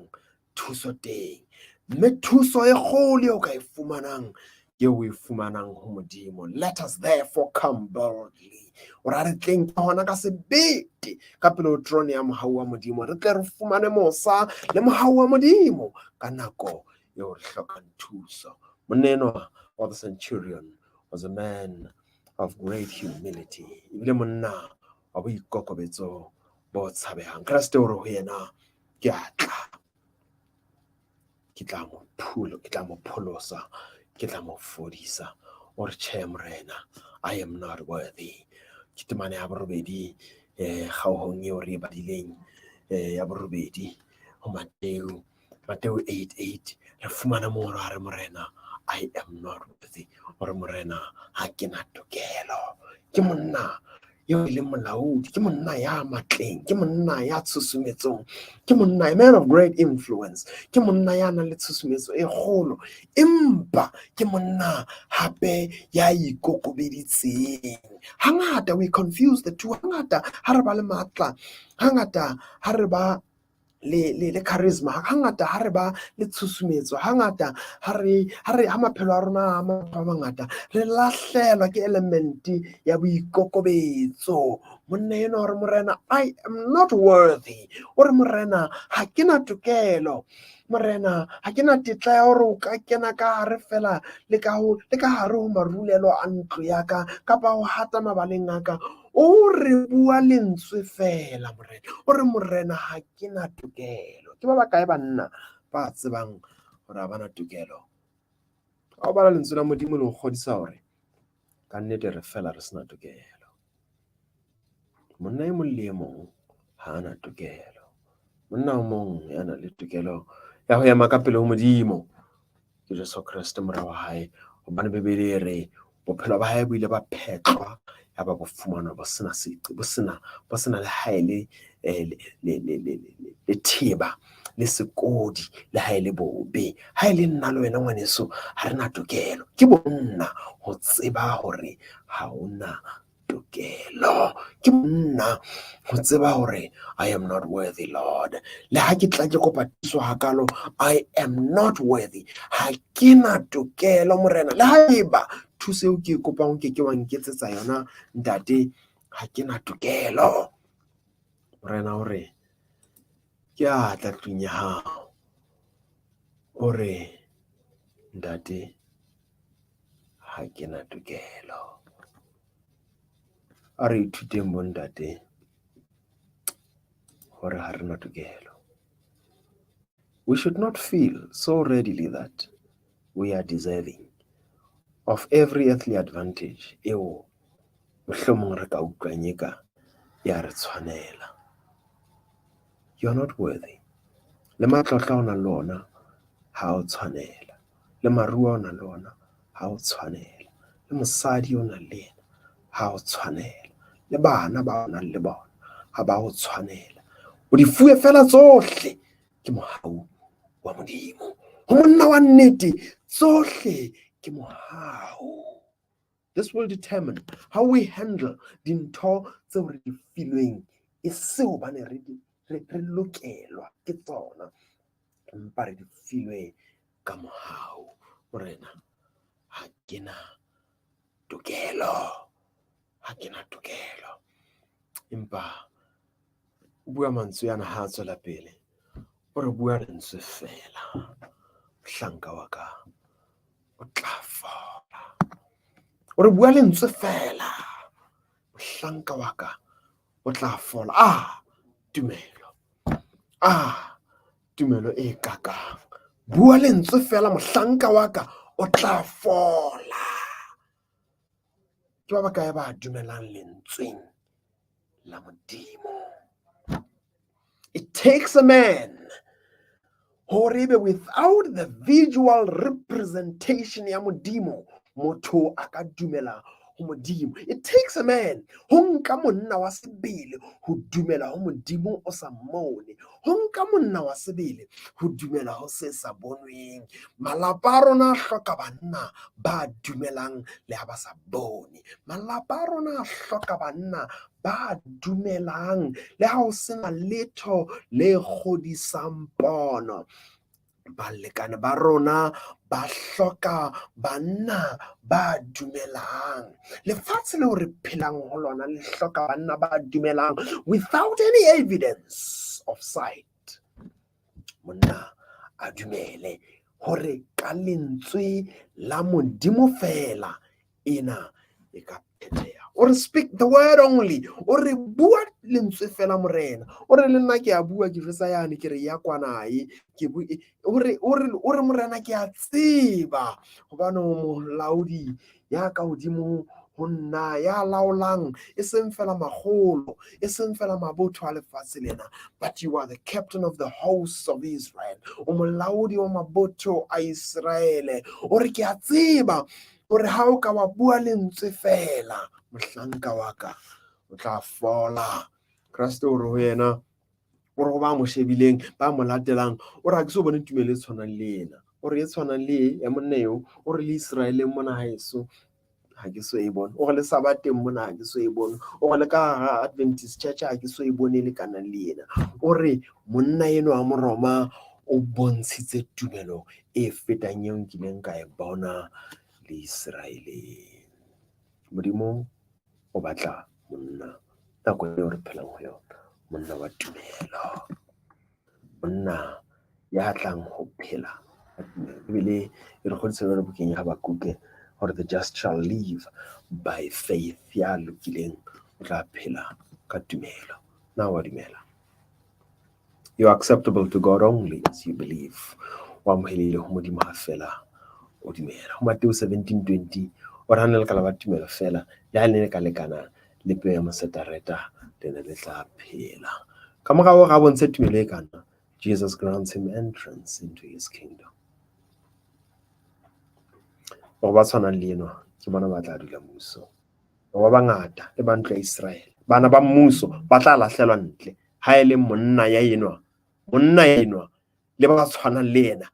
thuso teng. Mme thuso e kgolo eo ka e fumanang ke o e fumanang ho Modimo. Let us therefore come boldly. O ra re tleng ka hona ka sebete ka pele ho throne ya mohau wa Modimo. Re tle re fumane mosa le mohau wa Modimo ka nako eo re hlokang thuso. Monna enwa wa the centurion was a man of great humility. Ebile monna wa boikokobetso bo tshabehang. Kreste o re ho yena, ke a tla, ke tla mo pholosa, ke tla mo fodisa. O re tjhe morena, I am not worthy. Ke temane ya borobedi kgaohong eo re e badileng ya borobedi ho Mateo 8:8 re fumana moo re morena, I am not worthy. O re morena ha ke na tokelo. Ke monna yo e leng molaodi, ke monna ya matleng, ke monna ya tshusumetsong, ke monna, a man of great influence, ke monna ya nang le tshusumetso e kgolo, empa ke monna hape ya ikokobeditseng. Hangata we confuse the two. Hangata ha re ba le matla, hangata ha re ba le charisma, hangata ha re ba le tshusumetso, hangata ha maphelo a rona a mangata re lahlelwa ke elementi ya boikokobetso. Monna ena o re morena, I am not worthy. O re morena ha ke na tokelo. Morena ha ke na tetla ya hore o ka kena ka hare fela le ka hare ho marulelo a ntlo ya ka kapa ho hata mabaleng a ka. O re bua lentswe fela morena. O re morena ha ke na tokelo. Ke ba bakae banna ba tsebang hore ha ba na tokelo? Ha o bala lentswe la Modimo le ho kgodisa hore ka nnete re fela re sena tokelo. Monna e mong le e mong ha ana tokelo. Monna o mong ya nang le tokelo ya ho ema ka pele ho Modimo ke Jesu Kriste mora wa hae, hobane Bebele e re bophelo ba hae bo ile ba phetlwa ya ba bo fumanwa bo sena siqi, bo sena le haele le thiba le sekodi le haele bobe. Ha ele nna le wena ngwaneso ha re na tokelo. Ke bonna ho tseba hore ha ona tokelo. Ke monna ho tseba hore I am not worthy, Lord. Le ha ke tla ke kopa thuso hakalo, I am not worthy. Ha ke na tokelo morena. Le haeba thuso eo ke kopang ke wa nketsetsa yona ntate, ha ke na tokelo. Morena hore ke a tla tlung ya hao, hore ntate ha ke na tokelo. a re ithuteng bo ntate hore ha rena tokelo. We should not feel so readily that we are deserving of every earthly advantage eo mohlomong re ka utlwang eka ya re tshwanela. You're not worthy. Le matlotla o nang le ona ha o tshwanela. Le maruo o nang le ona ha o tshwanela. Le mosadi o nang le yena ha o tshwanela. Le bana ba o nang le bona ha ba o tshwanela. O di fuwe fela tsohle ke mohau wa Modimo. Ho monna wa nnete tsohle ke mohau. This will determine how we handle dintho tseo re di filweng e seo bane re lokelwa ke tsona empa re di filwe ka mohau. Morena ha kena tokelo, ha kena tokelo. Empa o bua mantswe yana ha a tswela pele o re bua lentswe fela mohlanka wa ka o tla fola. O re bua lentswe fela mohlanka wa ka o tla fola. Tumelo, tumelo e kakang. Bua lentswe fela mohlanka wa ka o tla fola. Ke ba bakae ba dumelang lentsweng la Modimo? It takes a man hore without the visual representation ya Modimo motho a ka dumela ho Modimo. It takes a man ho nka monna wa sebele ho dumela ho Modimo o sa mmone. Ho nka monna wa sebele ho dumela ho se sa bonweng. Malapa a rona a hloka banna ba dumelang le ha ba sa bone. Malapa a rona a hloka banna ba dumelang le ha o sena letho le kgodisang pono. Balekane ba rona ba hloka banna ba dumelang. Lefatshe leo re phelang ho lona le hloka banna ba dumelang without any evidence of sight. Monna a dumele hore ka lentswe la Modimo fela ena e ka phetheha. Or speak the word only. Or bua lentswe fela morena. Or le nna ke a bua ke fetsa yane ke re ya kwanae ke bue ore morena ke a tseba hobane molaodi ya ka hodimo ho nna ya laolang e seng fela magolo e seng fela mabotho a lefatshe lena, but you are the captain of the hosts of Israel. O molaodi wa mabotho a Israele. Ore ke a tseba ore ha o ka wa bua lentswe fela mohlanka wa ka o tla fola. Kriste o re ho yena o re go ba mo shebileng ba mo latelang o re ha ke so bone tumelo e tshwanang le ena. O re e tshwanang le ya monna eo o re le Israeleng mona haeso ha ke so e bone. O re le Sabateng mona ha ke so e bone. O re le ka Adventist Church ha ke so e bone le kana le ena. O re monna eno wa Moroma o bontshitse tumelo e fetang eo nkileng ka e bona le Israeleng. Modimo o batla monna nako eo re phelang ho yona, monna wa tumelo, monna ya tlang ho phela. Ebile e re kgodisa le bukeng ya Habakuke hore the just shall live by faith. Ya lokileng o tla phela ka tumelo. Na wa dumela? You are acceptable to God only as you believe. Wa mohelele ho Modimo ha fela o dumela. Ho Matthew 17:20 o re hanela ka la ba tumelo fela le ha le ka lekana le peo ya mosetareta le le tla phela. Ka morao ga bontshe tumelo e kana, Jesus grants him entrance into his kingdom. Ba ba tshwanang le eno ke bona ba tla dula mmuso. Ba bangata le ba ntlo ya Israel, bana ba mmuso ba tla lahlelwa ntle ha e le monna ya enwa le ba tshwanang le ena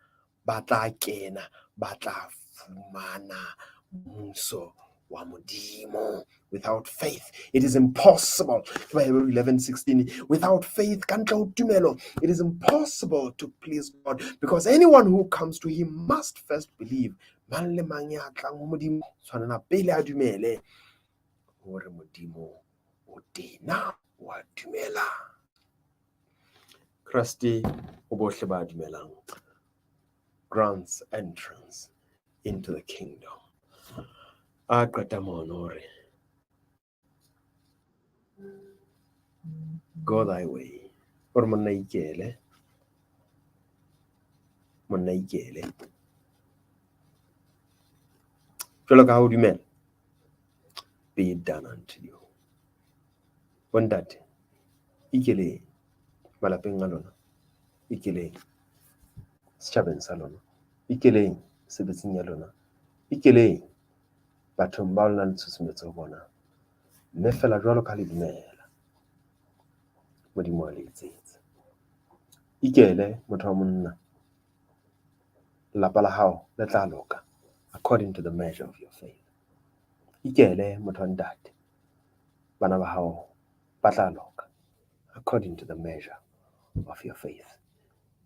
ba tla kena ba tla fumana mmuso wa Modimo. Without faith it is impossible. Hebrews 11:16. Without faith it is impossible to please God, because anyone who comes to him must first believe. Man le mang ya tlang ho Modimo tshwanela pele a dumele hore Modimo o tena wa dumela. Kriste o bohle ba dumelang grants entrance into the kingdom. A qeta mono hore go thy way. Or Monna ikele. Monna ikele. Jwalo ka ha o dumela, be it done unto you. Bontate, ikele malapeng a lona, ikele setjhabeng sa lona, ikele sebetsing ya lona, ikele bathong ba lona le tshusumetso ho bona. Mme fela jwalo ka le dumela, Modimo a le etsetse. Ikele motho wa monna, lelapa la hao le tla loka according to the measure of your faith. Ikele motho wa ntate, bana ba hao ba tla loka according to the measure of your faith.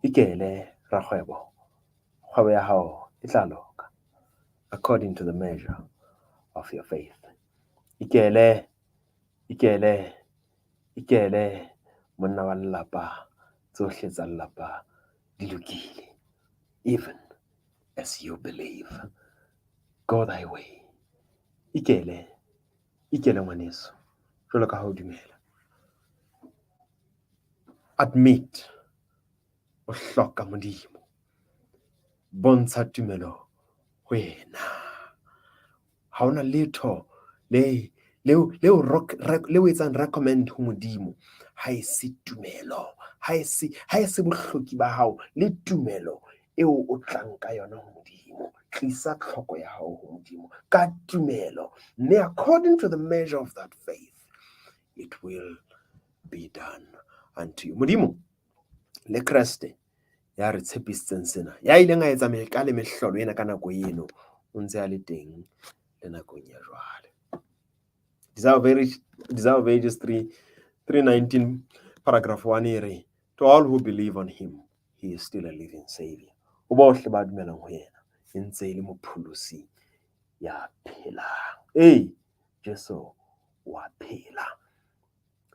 Ikele rakgwebo, kgwebo ya hao e tla loka according to the measure of your faith. Ikele monna wa lelapa, tsohle tsa lelapa di lokile, even as you believe. Go thy way. Ikele ngwaneso, jwalo ka ha o dumela. Admit o hloka Modimo. Bontsha tumelo ho yena. Ha ona letho leo etsang recommend ho Modimo. Ha e se tumelo, ha e se bohloki ba hao le tumelo eo o tlang ka yona ho Modimo. Tlisa tlhoko ya hao ho Modimo ka tumelo. Mme according to the measure of that faith, it will be done unto you. Modimo le Kriste ya re tshepisitseng sena, ya ileng a etsa ka le mehlolo ena ka nako eno, o ntse a le teng le nakong ya jwale. Desire of Ages 3:19 paragraph 1 e re, to all who believe on him, he is still a living savior. O bohle ba dumelang ho yena, e ntse le mopholosi ya phelang. Jesu wa phela.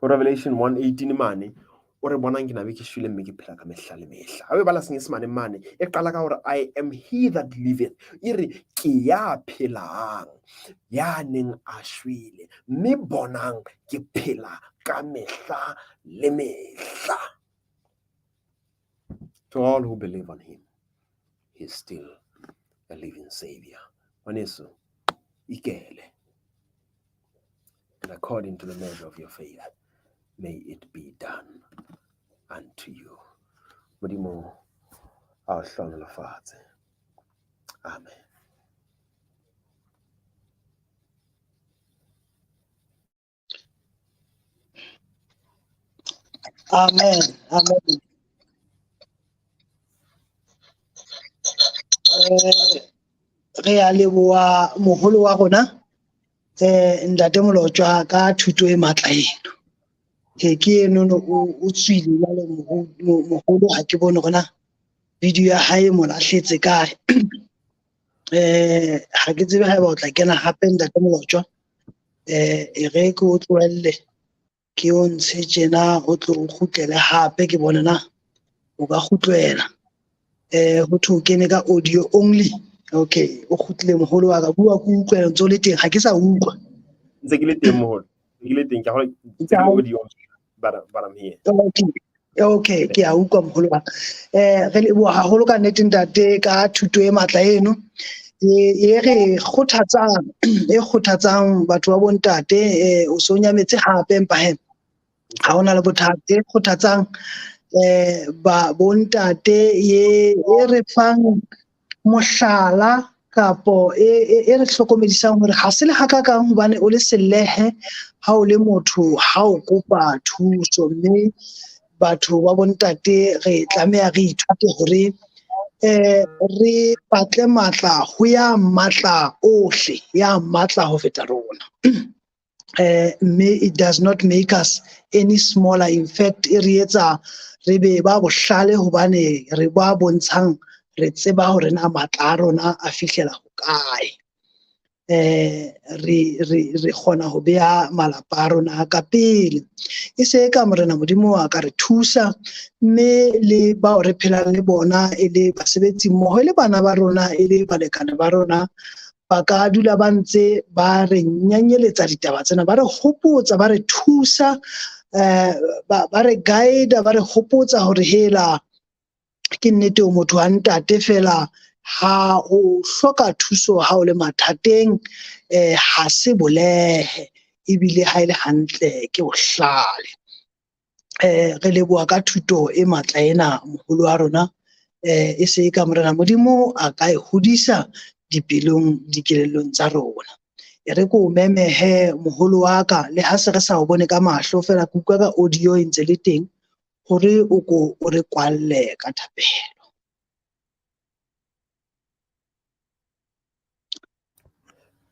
Revelation 1:18 mane o re bonang ke na be ke shwele mme ke phela ka mehla le mehla. Ha be bala senyesemane mane e qala ka hore I am he that liveth. E re ke ya phelang, ya neng a shwele, mme bonang ke phela ka mehla le mehla. To all who believe on him, he is still a living savior. Waneso, ikele. And according to the measure of your faith, may it be done unto you. Modimo a hlonolofatse. Amen. Amen. Amen. Re a leboha moholo wa rona Ntate Mlotshwa ka thuto e matla eno. Ke eno o tswile la le moholo, ha ke bone rona video ya hae mo lahletse kae. Ha ke tsebe haeba o tla kena hape Ntate Mlotshwa, e re ke o tlohelle ke o ntshe tjena o tlo o kgutlele hape ke bone na o ka kgutlela. Ho thwe o kene ka audio only. Okay, o kgutlile moholo wa ka, bua ke utlwa ntse o le teng, ha ke sa utlwa. Ntse ke le teng moholo, ke le teng, ke ha ntse ke le audio but I'm here. Okay, ke a utlwa moholo wa ka. Re leboha haholo ka nnete ntate ka thuto e matla eno. E re kgothatsang batho ba bontate, o so nyametse hape empa he ha hona le bothata. E kgothatsang ba bontate e re fang mohlala kapo e re hlokomedisang hore ha se le hakakang hobane o le selehe ha o le motho ha o kopa thuso. Mme batho ba bontate re tlameha re ithute hore re batle matla ho ya matla ohle, ya matla ho feta rona. Mme it does not make us any smaller. In fact, e re etsa re be ba bohlale hobane re ba bontshang re tseba hore na matla a rona a fihlela ho kae. Re kgona ho beha malapa a rona ka pele. E se ka morena Modimo a ka re thusa, mme le bao re phelang le bona e le basebetsi mmoho le bana ba rona e le balekane ba rona, ba ka dula ba ntse ba re nyanyeletsa ditaba tsena, ba re hopotsa, ba re thusa ba re guide ba re hopotsa hore hela ke nnete o motho wa ntate fela ha o hloka thuso ha o le mathateng ha se bolehe ebile ha ile hantle ke o hlale. Re leboha ka thuto e matla ena moholo wa rona e se ka morena Modimo a ka e hodisa dikelellong tsa rona. E re ko memehe moholo wa ka le ha se re sa o bone ka mahlo fela ke utlwa ka audio e ntse le teng hore o re kwalle ka thapelo.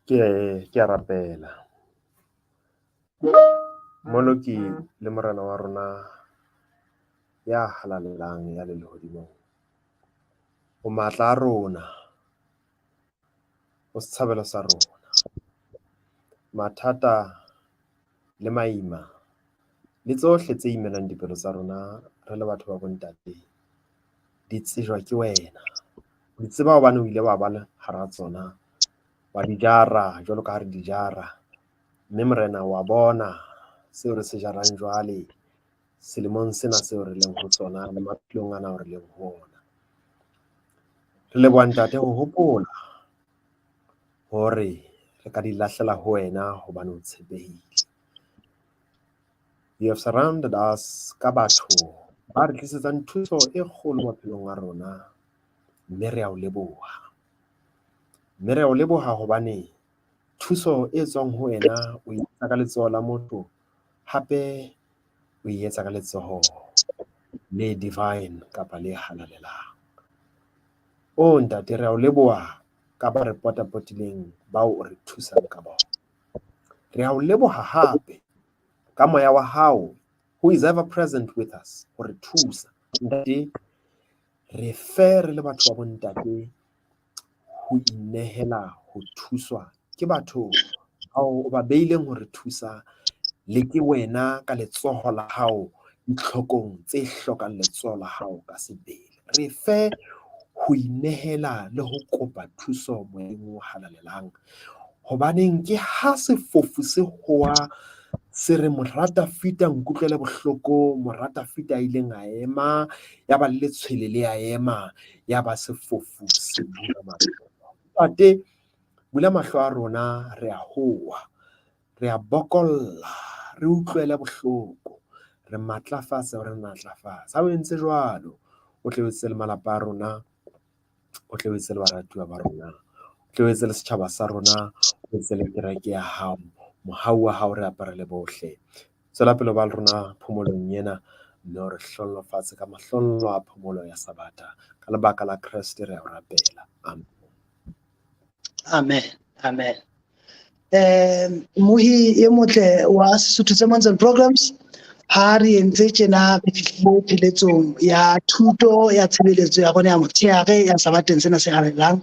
Ke a rapela moloki le morena wa rona ya halalelang ya le lehodimo o matla a rona o setshabelo sa rona mathata le maima le tsohle tse imelang dipelo tsa rona re le batho ba bontate di tsejwa ke wena di tseba hobane o ile wa ba le hara tsona wa di jara jwalo ka ha re di jara mme morena wa bona seo re se jarang jwale selemong sena seo re leng ho sona le maphelong ana re leng ho ona. Re leboha ntate ho hopola hore re ka di lahlela ho wena hobane o tshepehile. You have surrounded us ka batho ba re tlisetsang thuso e kgolo maphelong a rona, mme re a o leboha. Mme re a o leboha hobane thuso e tswang ho wena o etsa ka letsoho la motho, hape o etsa ka letsoho le divine kapa le halalelang. O ntate re a o leboha ka ba re potapotileng bao o re thusang ka bona. Re a o leboha hape ka moya wa hao who is ever present with us ho re thusa. Ntate re fe re le batho ba bontate ho inehela ho thuswa ke batho bao o ba beileng ho re thusa, le ke wena ka letsoho la hao ditlhokong tse hlokang letsoho la hao ka sebele. Re fe ho inehela le ho kopa thuso moyeng o halalelang, hobaneng ke ha sefofu se hoa se re morata fita nkutlwele bohloko, morata fita ileng a ema, ya ba le tshwele le a ema, ya ba sefofu se bula mahlo. Ntate bula mahlo a rona, re a hoa, re a bokolla, re utlwele bohloko, re matlafatse, re matlafatse. Ha o entse jwalo, o tle o etse le malapa a rona, o tle o etse le baratuwa ba rona, o tle o etse le setjhaba sa rona, o etse le kereke ya hao, mohau wa hao re aparele bohle. Tswela pele ba rona phomolong ena, mme o re hlolofatse ka mahlolo a phomolo ya Sabata. Ka lebaka la Kreste re a o rapela. Amen. Amen. Amen. Mohi e motle wa Sesotho Sermons and Programs ha re entse tjena re fihlile pheletsong ya thuto ya tshebeletso ya rona ya motshehare ya Sabateng sena se halelang.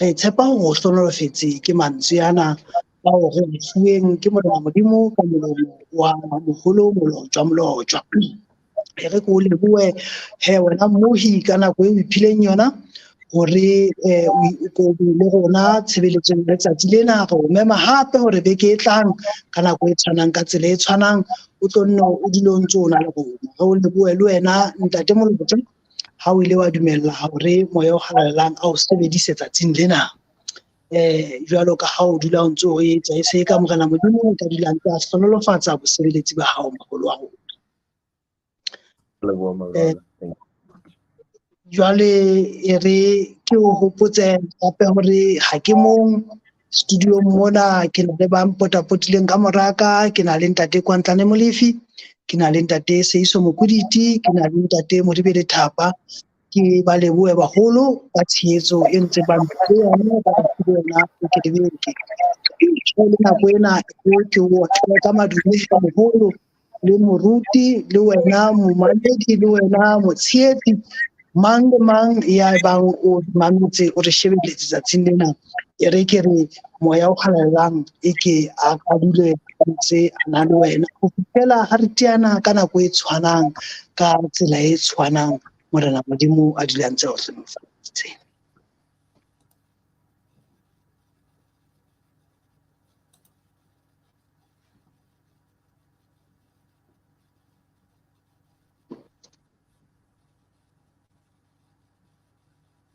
Re tshepa hore o hlonolofetse ke mantswe ana a hore re fuweng ke Morena Modimo ka molomo wa moholo Mlotshwa. E re ko lebohe wena mohi ka nako e o iphileng yona hore o le rona tshebeletsong ya letsatsi lena, re o mema hape hore beke e tlang ka nako e tshwanang ka tsela e tshwanang o tlo nne o dule o ntso o na le rona. Re o lebohe le wena Ntate Mlotshwa ha o ile wa dumella hore moya o halalelang a o sebedise tsatsing lena. Jwalo ka ha o dula o ntso o etsa e se ka Morena Modimo o ka dula ntse a hlonolofatsa bosebeletsi ba hao moholo wa rona. Jwale e re ke o hopotse hape hore ha ke mong studio mona, ke na le ba mpotapotileng ka moraka, ke na le Ntate Ntate Molefi, ke na le Ntate Seiso Mokuditi, ke na le Ntate Modibele Thapa. Ke ba lebohe baholo ka tshehetso e ntse ba mphe yona ba yona ke dibeke. Le nako ena ke o ka madume ka moholo le moruti le wena momamedi le wena motshehetsi mang le mang ya bang o mametse o re shebeletse tsatsing lena. E re ke re moya o halalelang e ke a dule ntse a na le wena ho fihlela ha re teana ka nako e tshwanang ka tsela e tshwanang. Morena Modimo a dula ntse o hlonolofaditse.